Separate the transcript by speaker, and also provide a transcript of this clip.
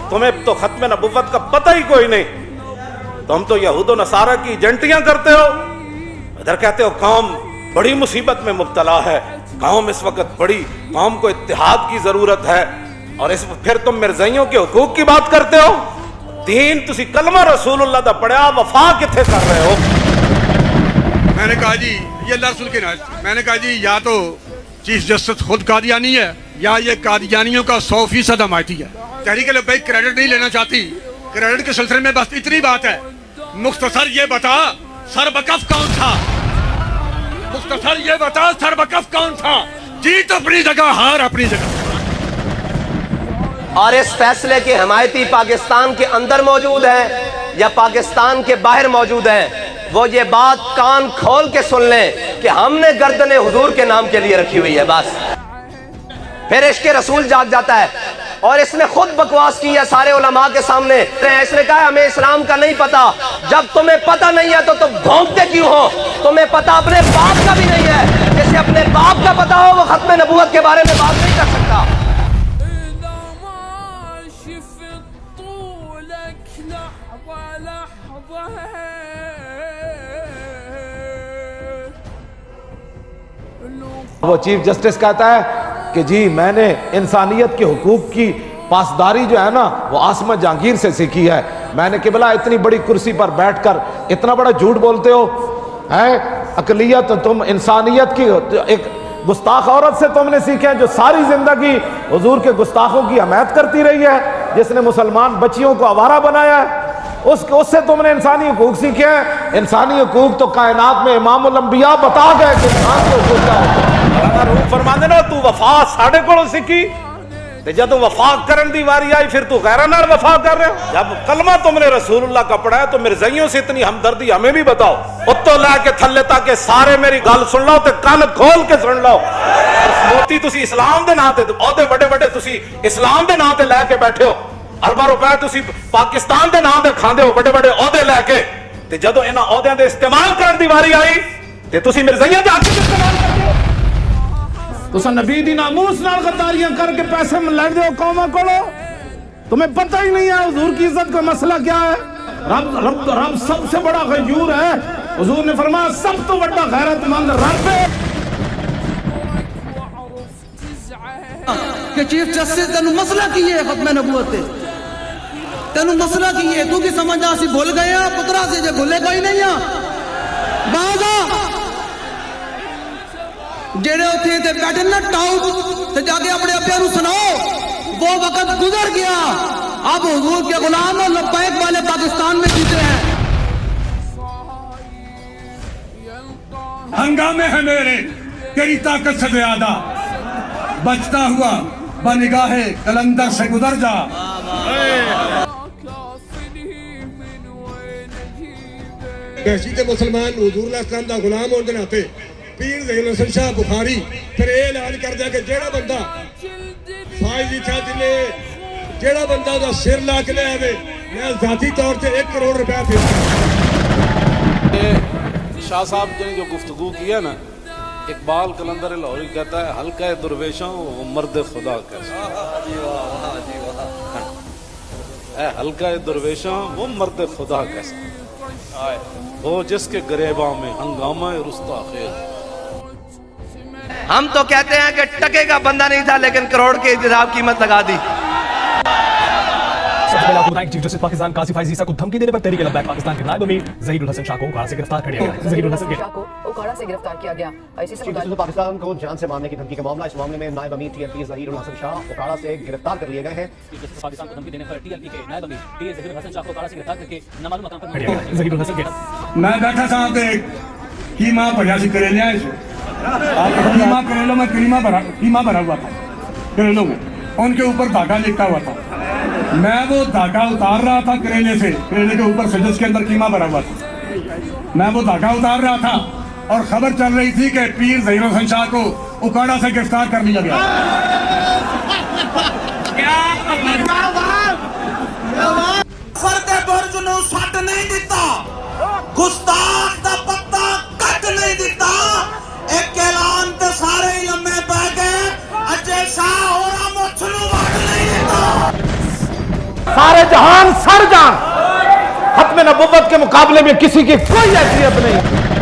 Speaker 1: तुम्हें तो खत्म नबुव्वत का पता ही कोई नहीं, तुम तो यहूद और नसारा की एजेंटियां करते हो। इधर कहते हो कौम बड़ी मुसीबत में मुब्तला है, कौम इस वक्त बड़ी, कौम को इत्तेहाद की जरूरत है, और फिर तुम मिर्जाइयों के हुकूक की बात करते हो। दीन तुसी कलमा रसूलुल्लाह दा पढ़िया, वफा किथे कर रहे हो?
Speaker 2: मैंने कहा जी ये अल्लाह रसूल के नाज, मैंने कहा जी या तो चीफ जस्टिस खुद कादियानी है या ये कादियानियों का 100% हमायती है। तहरीक लब्बैक क्रेडिट नहीं लेना चाहती, क्रेडिट के सिलसिले में बस इतनी बात है, मुख्तसर ये बता सरबकफ कौन था, मुख्तसर ये बता सरबकफ कौन था। जीत अपनी जगह, हार अपनी जगह।
Speaker 3: और इस फैसले के हमायती पाकिस्तान के अंदर मौजूद हैं या पाकिस्तान के बाहर मौजूद हैं, वो ये बात कान खोल के सुन लें कि हमने गर्दन हुजूर के नाम के लिए रखी हुई है बस। फिर इश्क रसूल जाग जाता है, और इसने खुद बकवास की है सारे उलमा के सामने। इसने कहा हमें इस्लाम का नहीं पता। जब तुम्हें पता नहीं है तो तुम भौंकते क्यों हो? तुम्हें पता अपने बाप का भी नहीं है। जिसे अपने बाप का पता हो वो खत्म नबूवत के बारे में बात नहीं कर सकता।
Speaker 4: वो चीफ जस्टिस कहता है कि जी मैंने इंसानियत के हुकूक की पासदारी जो है ना वो आसमा जहांगीर से सीखी है। मैंने किबला इतनी बड़ी कुर्सी पर बैठकर इतना बड़ा झूठ बोलते हो, है अकलियत तुम इंसानियत की एक गुस्ताख औरत से तुमने सीखे हैं जो सारी जिंदगी हुजूर के गुस्ताखों की हमायत करती रही है, जिसने मुसलमान बच्चियों को आवारा बनाया है, उससे तुमने इंसानी हुकूक सीखे हैं। इंसानी हुकूक तो कायनात में इमामुल अंबिया बता गए कि इंसान को हुकूक क्या होता है।
Speaker 1: फरमांदे ना तू वफा साढ़े कोलों सीखी, ते जब वफा करन दी वारी आई फिर तू गैरां नाल वफा कर रहे हो। जब कलमा तुमने रसूलुल्लाह का पढ़ा है तो मिर्जाइयों से इतनी हमदर्दी हमें भी बताओ। उत्तो लैके थल्ले तक सारे मेरी गल सुन लो ते कान खोल के सुन लो। मोती तुसी इस्लाम दे नां ते ओहदे बड़े बड़े तुसी इस्लाम दे नां ते लैके बैठे हो, अरबां रुपए तुसी पाकिस्तान दे नां ते खांदे हो बड़े बड़े ओहदे लैके, ते जदों इन्हां ओहदियां दे इस्तेमाल करन दी वारी आई ते तुसी मिर्जाइयां दे हक इस्तेमाल करदे हो।
Speaker 4: तुसा नबी दी नामूस नाल गद्दारियां करके पैसे लड़दे हो कौमां कोलों। तुम्हें पता ही नहीं है हुजूर की इज्जत का मसला क्या है। रब सबसे बड़ा गयूर है। हुजूर ने फरमाया सब तो बड़ा गैरतमंद रब है।
Speaker 5: कि चीफ जस्टिस तेनू मसला की है खत्म नबूवत ते, तेनू मसला की है तू की समझदा सी भूल गए पुत्रा से जे भूले कोई नहीं आ। बाजा जेड़े उठे थे बैठे ना टाउट ते जाके अपने अब्बे नू सुनाओ वो वक्त गुजर गया, अब हुजूर के गुलाम और लब्बैक वाले पाकिस्तान में जीते हैं।
Speaker 2: हंगामे है मेरे तेरी ताकत से ज्यादा, बचता हुआ बनिगाहे कलंदर से गुजर जा।
Speaker 6: हैसियत मुसलमान हुजूर दा गुलाम होने के नाते पीर ज़हीनुल हसन शाह बुखारी फिर ये ऐलान कर दिया कि जेड़ा बंदा फायजी चाहती ने जेड़ा बंदा दा सिर ला के ले आवे मैं जाती तौर पे 1 करोड़ रुपया दे।
Speaker 1: शाह साहब ने जो गुफ्तगू की है ना, इकबाल कलंदर लाहौरी कहता है हल्का दुर्वेशों वो मर्द खुदा कैसा, हल्का दुर्वेशों वो मर्द खुदा कैसा, वो जिसके गरेबा में हंगामा रुस्ता खेल।
Speaker 3: हम तो कहते हैं कि टके का बंदा नहीं था लेकिन करोड़ के हिसाब कीमत लगा दी।
Speaker 7: चीफ जस्टिस पाकिस्तान कासिफ फाइजी को धमकी देने पर तहरीक लब्बैक पाकिस्तान के नायब अमीर ज़हीरुल हसन शाह को उकाड़ा से गिरफ्तार कर लिया गया। ज़हीरुल हसन शाह को उकाड़ा से गिरफ्तार किया गया। चीफ जस्टिस पाकिस्तान को जान से मारने की धमकी का मामला, इस मामले में नायब अमीर टीएलपी ज़हीरुल हसन शाह उकाड़ा से गिरफ्तार कर लिए गए हैं। चीफ जस्टिस पाकिस्तान को धमकी देने पर टीएलपी के नायब अमीर टी ज़हीरुल हसन शाह को उकाड़ा से गिरफ्तार करके नामालूम मकाम पर लिया गया। ज़हीरुल हसन के
Speaker 2: मैं बैठा था ते कीमा भरिया सी करेलिया कीमा करेलों में कीमा भरा हुआ था करेलों में, उनके ऊपर धागा लिखा हुआ था। मैं वो धागा उतार रहा था करेले से, करेले के ऊपर से जिसके अंदर कीमा भरा हुआ था, मैं वो धागा उतार रहा था और खबर चल रही थी कि पीर ज़हीरुल हसन शाह को उकाड़ा से गिरफ्तार कर लिया गया।
Speaker 5: फरते बुर्ज नूं सट नहीं दिता, गुस्ताख दा पत्ता कट नहीं दिता, एक ऐलान ते
Speaker 4: सारे जहान सर जान, खत्म नबुव्वत के मुकाबले में किसी की कोई हैसियत नहीं।